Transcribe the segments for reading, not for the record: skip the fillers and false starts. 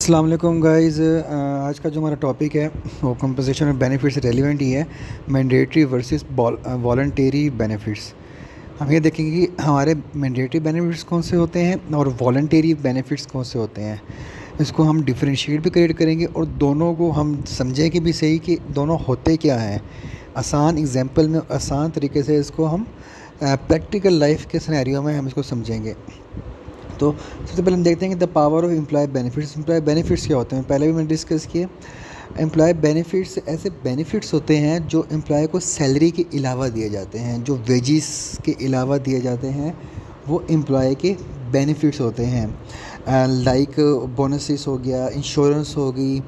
अस्सलाम वालेकुम गाइज़। आज का जो हमारा टॉपिक है वो कंपोजिशन ऑफ बेनिफिट से रेलिवेंट ही है, मैंडेटरी वर्सेस वॉलंटरी बेनिफिट्स। हम ये देखेंगे कि हमारे मैंडेटरी बेनिफिट्स कौन से होते हैं और वॉलंटरी बेनिफिट्स कौन से होते हैं। इसको हम डिफरेंशिएट भी क्रिएट करेंगे और दोनों को हम समझेंगे भी सही कि दोनों होते क्या हैं। आसान एग्जांपल में आसान तरीके से इसको हम प्रैक्टिकल लाइफ के सिनेरियो में हम इसको समझेंगे। तो सबसे पहले हम देखते हैं कि the power of employee benefits. Employee benefits क्या होते हैं, पहले भी मैंने डिस्कस किए। एम्प्लॉय बेनिफिट्स ऐसे बेनिफिट्स होते हैं जो एम्प्लॉय को सैलरी के अलावा दिए जाते हैं, जो वेजिस के अलावा दिए जाते हैं, वो एम्प्लॉय के बेनिफिट्स होते हैं। लाइक बोनसेस हो गया, इंश्योरेंस हो गई,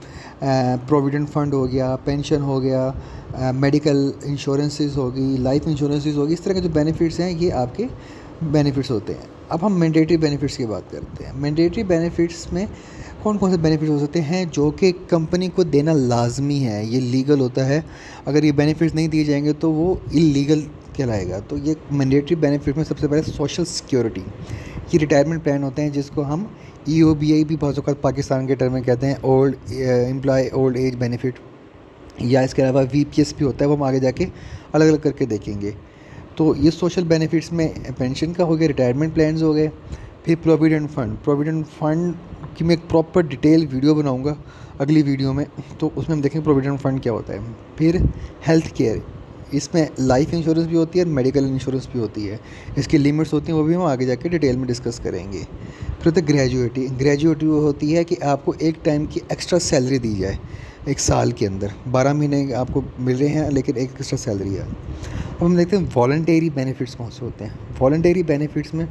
प्रोविडेंट फंड हो गया, पेंशन हो गया, मेडिकल इंश्योरेंसेस हो गई, लाइफ इंश्योरेंसेस होगी। इस तरह के जो बेनिफिट्स हैं ये आपके बेनिफिट्स होते हैं। अब हम मैंडेटरी बेनिफिट्स की बात करते हैं। मैंडेटरी बेनिफिट्स में कौन कौन से बेनिफिट्स हो सकते हैं जो कि कंपनी को देना लाजमी है, ये लीगल होता है। अगर ये बेनिफिट्स नहीं दिए जाएंगे तो वो इलीगल कहलाएगा। तो ये मैंडेटरी बेनिफिट में सबसे पहले सोशल सिक्योरिटी, ये रिटायरमेंट प्लान होते हैं जिसको हम EOBI भी बहुत वक्त पाकिस्तान के टर्म में कहते हैं, old employee old age benefit, या इसके अलावा VPS भी होता है, वो हम आगे जाके अलग अलग करके देखेंगे। तो ये सोशल बेनिफिट्स में पेंशन का हो गया, रिटायरमेंट प्लान्स हो गए। फिर प्रोविडेंट फंड की मैं एक प्रॉपर डिटेल वीडियो बनाऊंगा अगली वीडियो में, तो उसमें हम देखेंगे प्रोविडेंट फंड क्या होता है। फिर हेल्थ केयर, इसमें लाइफ इंश्योरेंस भी होती है और मेडिकल इंश्योरेंस भी होती है। इसकी लिमिट्स होती हैं, वो भी हम आगे जाके डिटेल में डिस्कस करेंगे। फिर होता है ग्रेजुएटी वो होती है कि आपको एक टाइम की एक्स्ट्रा सैलरी दी जाए एक साल के अंदर, 12 महीने आपको मिल रहे हैं लेकिन एक एक्स्ट्रा सैलरी है। अब हम देखते हैं वॉलंटरी बेनिफिट्स कौन से होते हैं। वॉलंटरी बेनिफिट्स में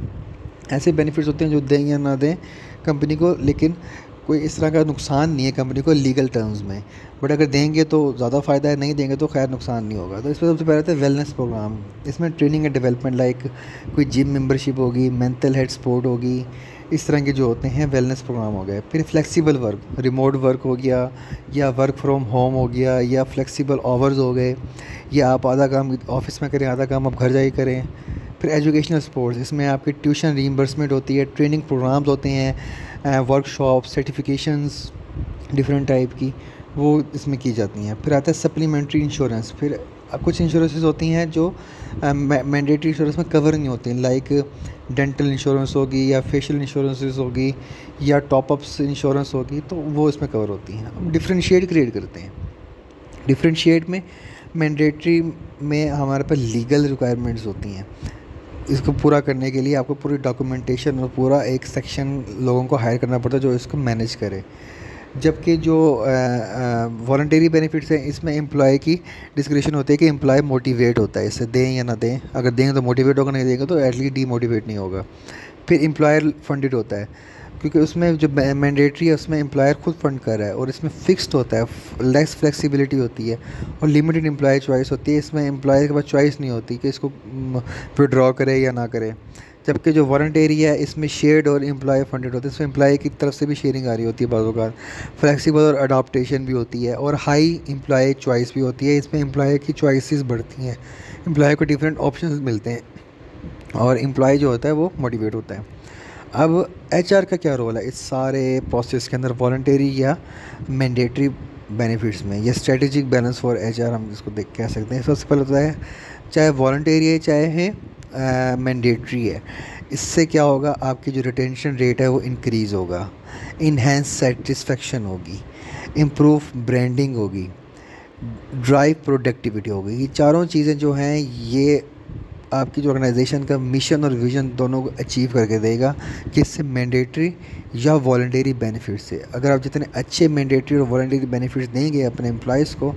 ऐसे बेनिफिट्स होते हैं जो दें या ना दें कंपनी को, लेकिन कोई इस तरह का नुकसान नहीं है कंपनी को लीगल टर्म्स में। बट अगर देंगे तो ज़्यादा फ़ायदा है, नहीं देंगे तो खैर नुकसान नहीं होगा। तो इसमें सबसे पहले आता है वेलनेस प्रोग्राम। इसमें ट्रेनिंग एंड डेवलपमेंट, लाइक कोई जिम मेंबरशिप होगी, मेंटल हेल्थ सपोर्ट होगी, इस तरह के जो होते हैं वेलनेस प्रोग्राम हो गए। फिर फ्लेक्सिबल वर्क, रिमोट वर्क हो गया या वर्क फ्रॉम होम हो गया या फ्लेक्सिबल आवर्स हो गए, या आप आधा काम ऑफिस में करें, आधा काम आप घर जाके करें। फिर एजुकेशनल सपोर्ट्स, इसमें आपकी ट्यूशन रीइंबर्समेंट होती है, ट्रेनिंग प्रोग्राम्स होते हैं, वर्कशॉप, सर्टिफिकेशंस डिफरेंट टाइप की, वो इसमें की जाती हैं। फिर आता है सप्लीमेंट्री इंश्योरेंस। फिर कुछ इंश्योरेंसेस होती हैं जो मैंडेटरी इंश्योरेंस में कवर नहीं होती, लाइक डेंटल इंश्योरेंस होगी या फेशियल इंश्योरेंसेस होगी या टॉपअप्स इंश्योरेंस होगी, तो वो इसमें कवर होती हैं। हम डिफरेंशिएट क्रिएट करते हैं। डिफरेंशिएट में मैंडेटरी में हमारे पास लीगल रिक्वायरमेंट्स होती हैं। इसको पूरा करने के लिए आपको पूरी डॉक्यूमेंटेशन और पूरा एक सेक्शन लोगों को हायर करना पड़ता है जो इसको मैनेज करे। जबकि जो वॉलंटरी बेनिफिट्स हैं इसमें एम्प्लॉय की डिस्क्रिप्शन होती है कि एम्प्लॉय मोटिवेट होता है, इससे दें या ना दें। अगर देंगे तो मोटिवेट होगा, नहीं देंगे तो एटलीस्ट डीमोटिवेट नहीं होगा। फिर एम्प्लॉयर फंडेड होता है, क्योंकि उसमें जो मैंडेटरी है उसमें एम्प्लॉयर खुद फंड कर रहा है और इसमें फिक्स्ड होता है, लेस फ्लेक्सिबिलिटी होती है और लिमिटेड एम्प्लॉय चॉइस होती है। इसमें एम्प्लॉयर के पास चॉइस नहीं होती कि इसको विड्रॉ करे या ना करे। जबकि जो वॉलंटरी है इसमें शेयर्ड और एम्प्लॉय फंडेड होता है, इसमें एम्प्लॉय की तरफ से भी शेयरिंग आ रही होती है बाज़ औक़ात। फ्लेक्सिबल और अडॉप्टेशन भी होती है और हाई एम्प्लॉय चॉइस भी होती है। इसमें एम्प्लॉय की चॉइसेस बढ़ती हैं, एम्प्लॉय को डिफरेंट ऑप्शंस मिलते हैं और एम्प्लॉय जो होता है वो मोटिवेट होता है। अब HR का क्या रोल है इस सारे प्रोसेस के अंदर, वॉलंटरी या मैंडेटरी बेनिफिट्स में, या स्ट्रेटेजिक बैलेंस फॉर HR हम इसको देख कह सकते हैं। सबसे पहले होता है, चाहे वॉलंटरी है चाहे मैंडेटरी है, इससे क्या होगा, आपकी जो रिटेंशन रेट है वो इंक्रीज़ होगा, इन्हेंस सेटिस्फेक्शन होगी, इम्प्रूव ब्रांडिंग होगी, ड्राइव प्रोडक्टिविटी होगी। ये चारों चीज़ें जो हैं ये आपकी जो ऑर्गेनाइजेशन का मिशन और विज़न दोनों को अचीव करके देगा, कि इससे मैंडेटरी या वॉलंटरी बेनिफिट से। अगर आप जितने अच्छे मैंडेटरी और वॉलंटरी बेनिफिट्स देंगे अपने एम्प्लॉयज़ को,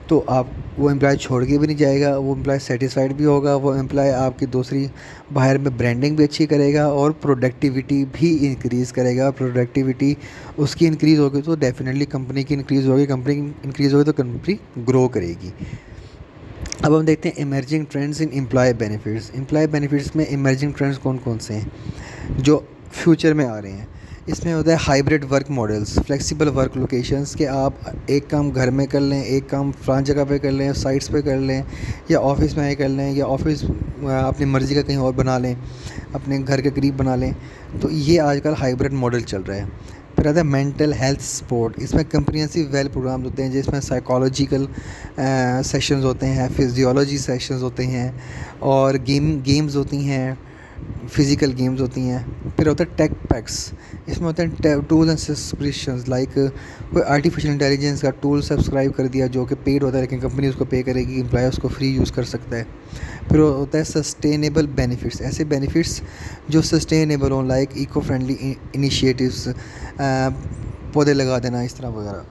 तो आप वो एम्प्लॉय छोड़ के भी नहीं जाएगा, वो एम्प्लॉय सेटिस्फाइड भी होगा, वो एम्प्लॉय आपकी दूसरी बाहर में ब्रांडिंग भी अच्छी करेगा और प्रोडक्टिविटी भी इंक्रीज़ करेगा। प्रोडक्टिविटी उसकी इंक्रीज़ होगी तो डेफिनेटली कंपनी की इंक्रीज़ होगी, कंपनी इंक्रीज़ होगी तो कंपनी ग्रो करेगी। अब हम देखते हैं emerging trends in employee benefits. Employee benefits में इमर्जिंग ट्रेंड्स कौन कौन से हैं जो फ्यूचर में आ रहे हैं। इसमें होता है hybrid work models, flexible work locations, के आप एक काम घर में कर लें, एक काम फलां जगह पे कर लें, साइट्स पे कर लें, या ऑफिस में कर लें, या ऑफिस अपनी मर्ज़ी का कहीं और बना लें, अपने घर के करीब बना लें। तो ये आजकल हाइब्रिड मॉडल चल रहा है। फिर आता है मेंटल हेल्थ सपोर्ट। इसमें कंप्रिहेंसिव वेल प्रोग्राम्स होते हैं जिसमें साइकोलॉजिकल सेशंस होते हैं, फिजियोलॉजी सेशंस होते हैं और गेम्स होती हैं, फिज़िकल गेम्स होती हैं। फिर होता है टेक पैक्स। इसमें होते हैं टूल्स एंड सब्सक्रिप्शंस, लाइक कोई आर्टिफिशियल इंटेलिजेंस का टूल सब्सक्राइब कर दिया जो कि पेड होता है, लेकिन कंपनी उसको पे करेगी, एम्प्लॉय उसको फ्री यूज़ कर सकता है। फिर होता है सस्टेनेबल बेनिफिट्स। ऐसे बेनिफिट्स जो सस्टेनेबल हों, लाइक इको फ्रेंडली इनिशिएटिव्स, पौधे लगा देना, इस तरह वगैरह।